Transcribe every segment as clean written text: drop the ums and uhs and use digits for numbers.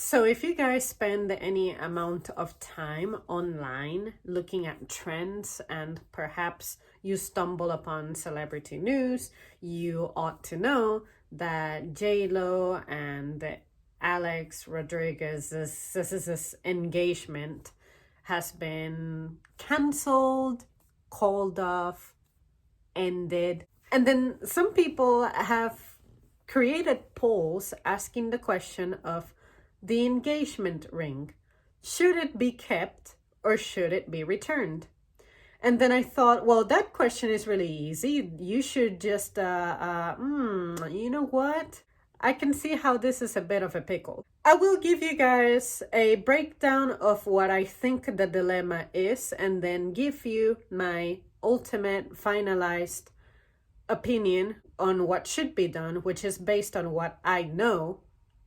So if you guys spend any amount of time online looking at trends and perhaps you stumble upon celebrity news, you ought to know that J-Lo and Alex Rodriguez's engagement has been canceled, called off, ended. And then some people have created polls asking the question of the engagement ring. Should it be kept or should it be returned? And then I thought, well, that question is really easy. You should just, you know what? I can see how this is a bit of a pickle. I will give you guys a breakdown of what I think the dilemma is and then give you my ultimate finalized opinion on what should be done, which is based on what I know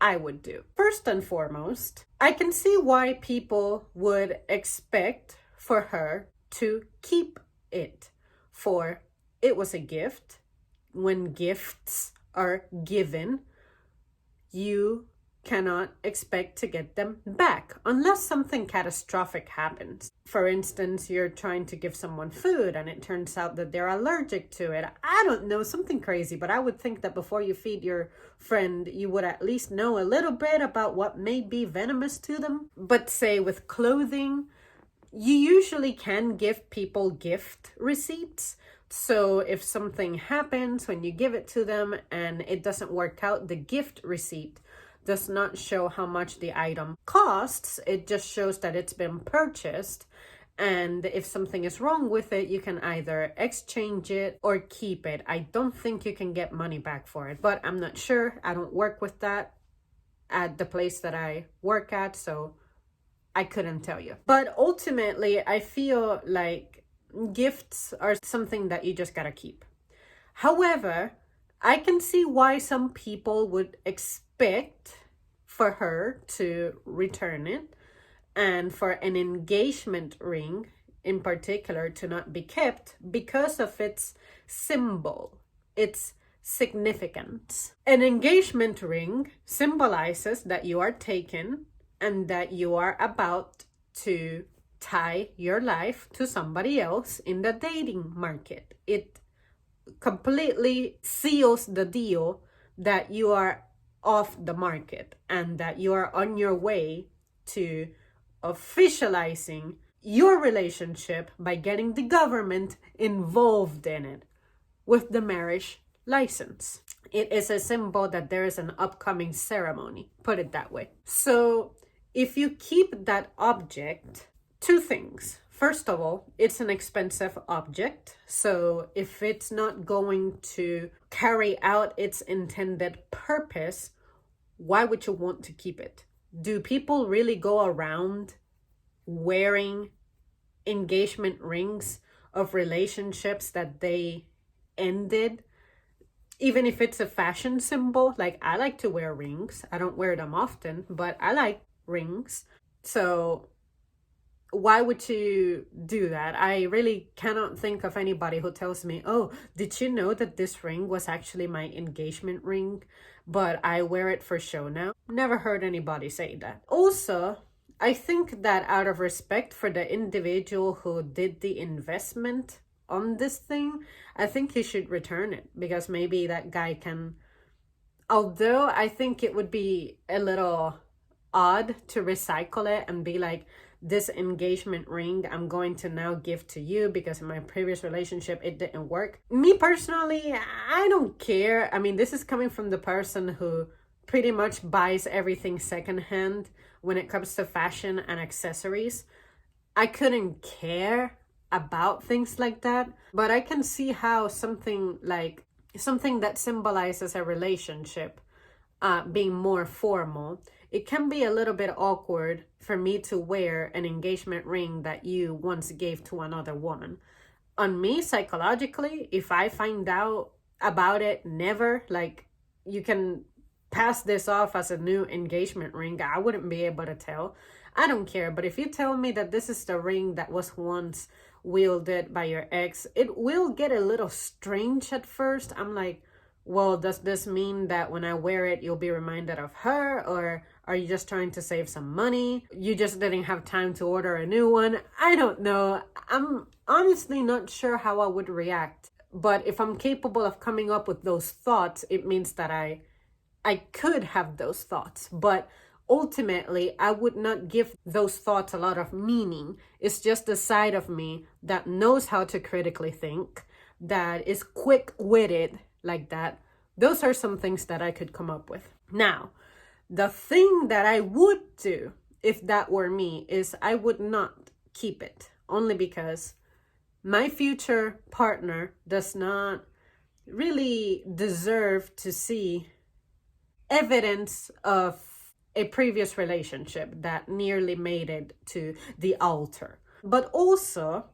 I would do. First and foremost, I can see why people would expect for her to keep it, for it was a gift. When gifts are given, you cannot expect to get them back unless something catastrophic happens. For instance, you're trying to give someone food and it turns out that they're allergic to it. I don't know, something crazy, but I would think that before you feed your friend, you would at least know a little bit about what may be venomous to them. But say with clothing, you usually can give people gift receipts. So if something happens when you give it to them and it doesn't work out, the gift receipt does not show how much the item costs. It just shows that it's been purchased. And if something is wrong with it, you can either exchange it or keep it. I don't think you can get money back for it, but I'm not sure. I don't work with that at the place that I work at, so I couldn't tell you. But ultimately, I feel like gifts are something that you just gotta keep. However, I can see why some people would expect for her to return it and for an engagement ring in particular to not be kept because of its symbol, its significance. An engagement ring symbolizes that you are taken and that you are about to tie your life to somebody else in the dating market. It completely seals the deal that you are off the market and that you are on your way to officializing your relationship by getting the government involved in it with the marriage license. It is a symbol that there is an upcoming ceremony, put it that way. So if you keep that object, two things. First of all, it's an expensive object. So if it's not going to carry out its intended purpose, why would you want to keep it? Do people really go around wearing engagement rings of relationships that they ended? Even if it's a fashion symbol, like I like to wear rings. I don't wear them often, but I like rings. So why would you do that? I really cannot think of anybody who tells me, oh, did you know that this ring was actually my engagement ring, but I wear it for show now? Never heard anybody say that. Also, I think that out of respect for the individual who did the investment on this thing, I think he should return it because maybe that guy can, although I think it would be a little odd to recycle it and be like, this engagement ring I'm going to now give to you because in my previous relationship it didn't work. Me personally, I don't care. I mean, this is coming from the person who pretty much buys everything secondhand when it comes to fashion and accessories. I couldn't care about things like that, but I can see how something that symbolizes a relationship being more formal, it can be a little bit awkward for me to wear an engagement ring that you once gave to another woman. On me, psychologically, if I find out about it, never, like, you can pass this off as a new engagement ring, I wouldn't be able to tell. I don't care, but if you tell me that this is the ring that was once wielded by your ex, it will get a little strange at first. I'm like, well, does this mean that when I wear it, you'll be reminded of her? Or Are you just trying to save some money? You just didn't have time to order a new one? I don't know. I'm honestly not sure how I would react. But if I'm capable of coming up with those thoughts, it means that I could have those thoughts. But ultimately, I would not give those thoughts a lot of meaning. It's just the side of me that knows how to critically think, that is quick-witted like that. Those are some things that I could come up with. Now, the thing that I would do if that were me is I would not keep it, only because my future partner does not really deserve to see evidence of a previous relationship that nearly made it to the altar. But also,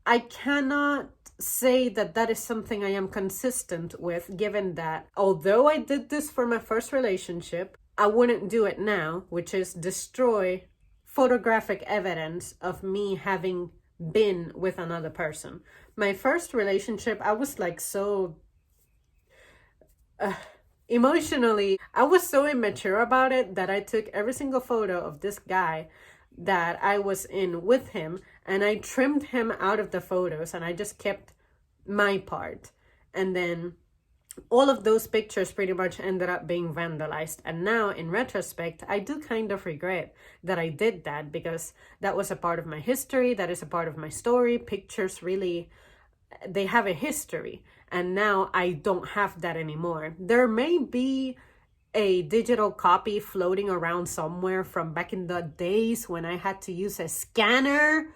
I cannot say that that is something I am consistent with, given that although I did this for my first relationship, I wouldn't do it now, which is destroy photographic evidence of me having been with another person. My first relationship, I was like so emotionally, I was so immature about it that I took every single photo of this guy that I was in with him and I trimmed him out of the photos and I just kept my part. And then all of those pictures pretty much ended up being vandalized. And now in retrospect, I do kind of regret that I did that, because that was a part of my history. That is a part of my story. Pictures really, they have a history. And now I don't have that anymore. There may be a digital copy floating around somewhere from back in the days when I had to use a scanner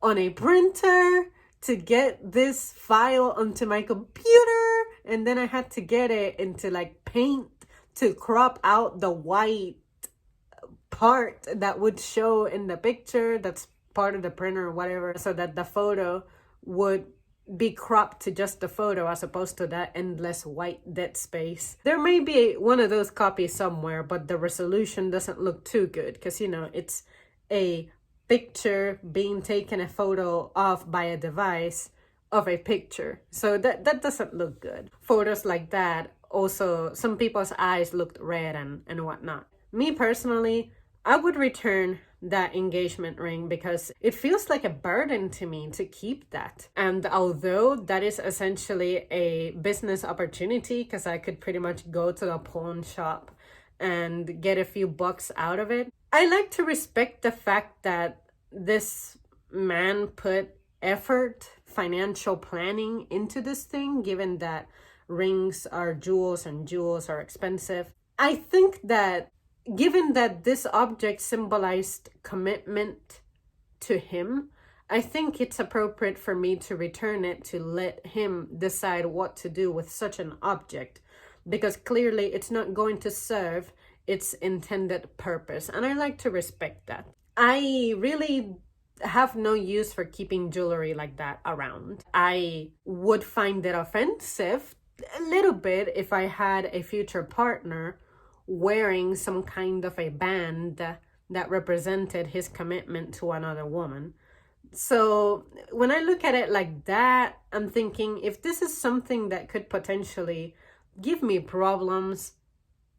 on a printer to get this file onto my computer, and then I had to get it into like Paint to crop out the white part that would show in the picture that's part of the printer or whatever, so that the photo would be cropped to just the photo as opposed to that endless white dead space. There may be one of those copies somewhere, but the resolution doesn't look too good because, you know, it's a picture being taken a photo of by a device of a picture. So that doesn't look good. Photos like that, also, some people's eyes looked red and whatnot. Me personally, I would return that engagement ring because it feels like a burden to me to keep that. And although that is essentially a business opportunity, because I could pretty much go to the pawn shop and get a few bucks out of it, I like to respect the fact that this man put effort, financial planning into this thing, given that rings are jewels and jewels are expensive. I think that given that this object symbolized commitment to him, I think it's appropriate for me to return it to let him decide what to do with such an object, because clearly it's not going to serve its intended purpose, and I like to respect that. I really have no use for keeping jewelry like that around. I would find it offensive a little bit if I had a future partner wearing some kind of a band that represented his commitment to another woman. So when I look at it like that, I'm thinking, if this is something that could potentially give me problems,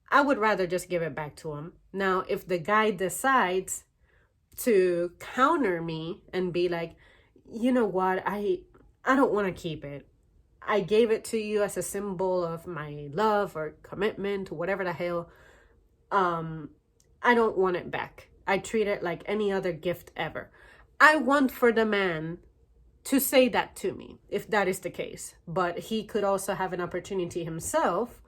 I would rather just give it back to him. Now, if the guy decides to counter me and be like, you know what, I don't want to keep it. I gave it to you as a symbol of my love or commitment or whatever the hell. I don't want it back. I treat it like any other gift ever. I want for the man to say that to me, if that is the case. But he could also have an opportunity himself,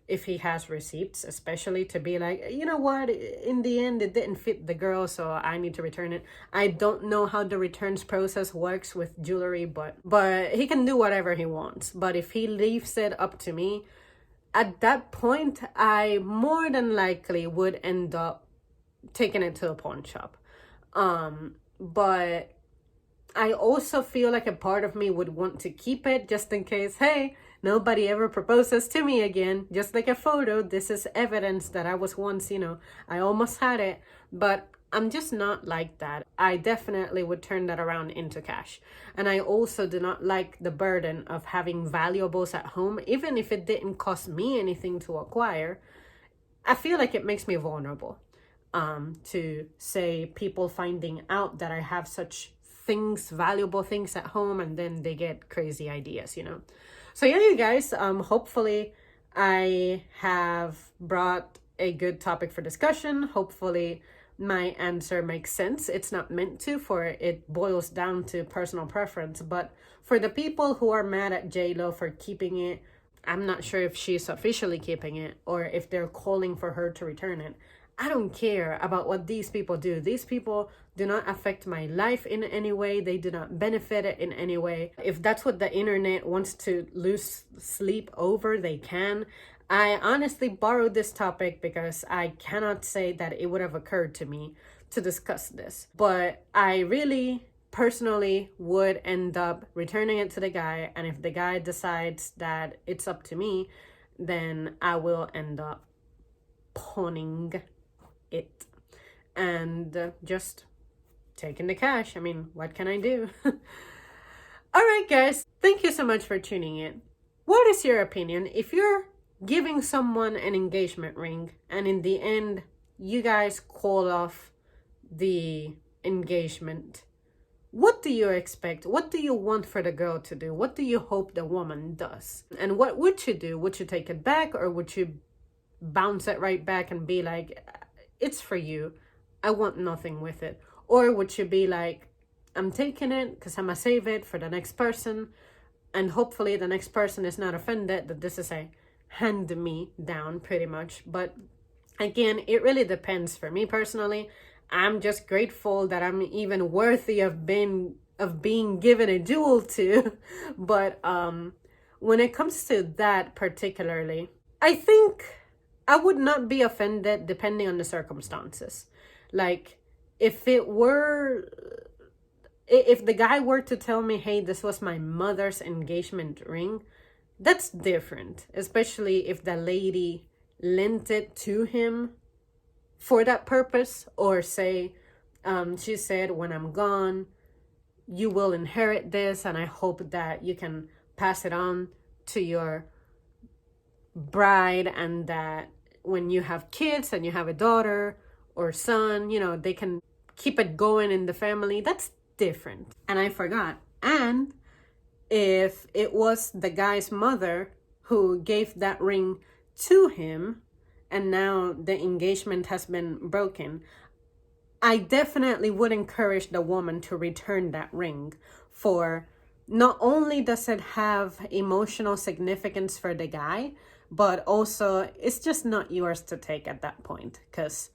if he has receipts, especially, to be like, you know what, in the end it didn't fit the girl, so I need to return it. I don't know how the returns process works with jewelry, but he can do whatever he wants. But if he leaves it up to me, at that point I more than likely would end up taking it to a pawn shop. But I also feel like a part of me would want to keep it just in case, hey, nobody ever proposes to me again. Just like a photo, this is evidence that I was once, I almost had it. But I'm just not like that. I definitely would turn that around into cash. And I also do not like the burden of having valuables at home, even if it didn't cost me anything to acquire. I feel like it makes me vulnerable. to say people finding out that I have such things, valuable things at home, and then they get crazy ideas, you know. So yeah, you guys, hopefully I have brought a good topic for discussion. Hopefully my answer makes sense. It's not meant to, for it boils down to personal preference. But for the people who are mad at J-Lo for keeping it, I'm not sure if she's officially keeping it or if they're calling for her to return it. I don't care about what these people do. These people do not affect my life in any way. They do not benefit it in any way. If that's what the internet wants to lose sleep over, they can. I honestly borrowed this topic because I cannot say that it would have occurred to me to discuss this. But I really personally would end up returning it to the guy. And if the guy decides that it's up to me, then I will end up pawning it and just taking the cash. I mean, what can I do? All right, guys, thank you so much for tuning in. What is your opinion if you're giving someone an engagement ring and in the end you guys call off the engagement? What do you expect? What do you want for the girl to do? What do you hope the woman does? And what would you do? Would you take it back, or would you bounce it right back and be like, it's for you, I want nothing with it? Or would you be like, I'm taking it because I'm gonna save it for the next person, and hopefully the next person is not offended that this is a hand me down, pretty much. But again, it really depends. For me personally, I'm just grateful that I'm even worthy of being given a jewel to. But when it comes to that particularly, I think I would not be offended depending on the circumstances. Like, if the guy were to tell me, hey, this was my mother's engagement ring, that's different. Especially if the lady lent it to him for that purpose, or say, she said, when I'm gone, you will inherit this, and I hope that you can pass it on to your bride, and that when you have kids and you have a daughter or son, you know, they can keep it going in the family. That's different. And I forgot. And if it was the guy's mother who gave that ring to him and now the engagement has been broken, I definitely would encourage the woman to return that ring. For not only does it have emotional significance for the guy, but also it's just not yours to take at that point, because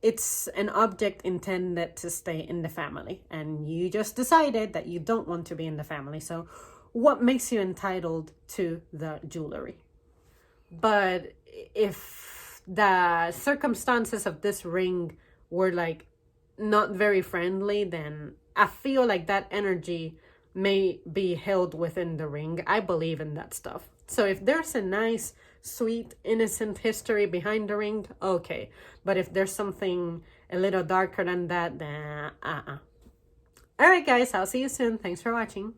it's an object intended to stay in the family, and you just decided that you don't want to be in the family. So what makes you entitled to the jewelry? But if the circumstances of this ring were like not very friendly, then I feel like that energy may be held within the ring. I believe in that stuff. So if there's a nice, sweet, innocent history behind the ring, okay. But if there's something a little darker than that, then All right, guys, I'll see you soon. Thanks for watching.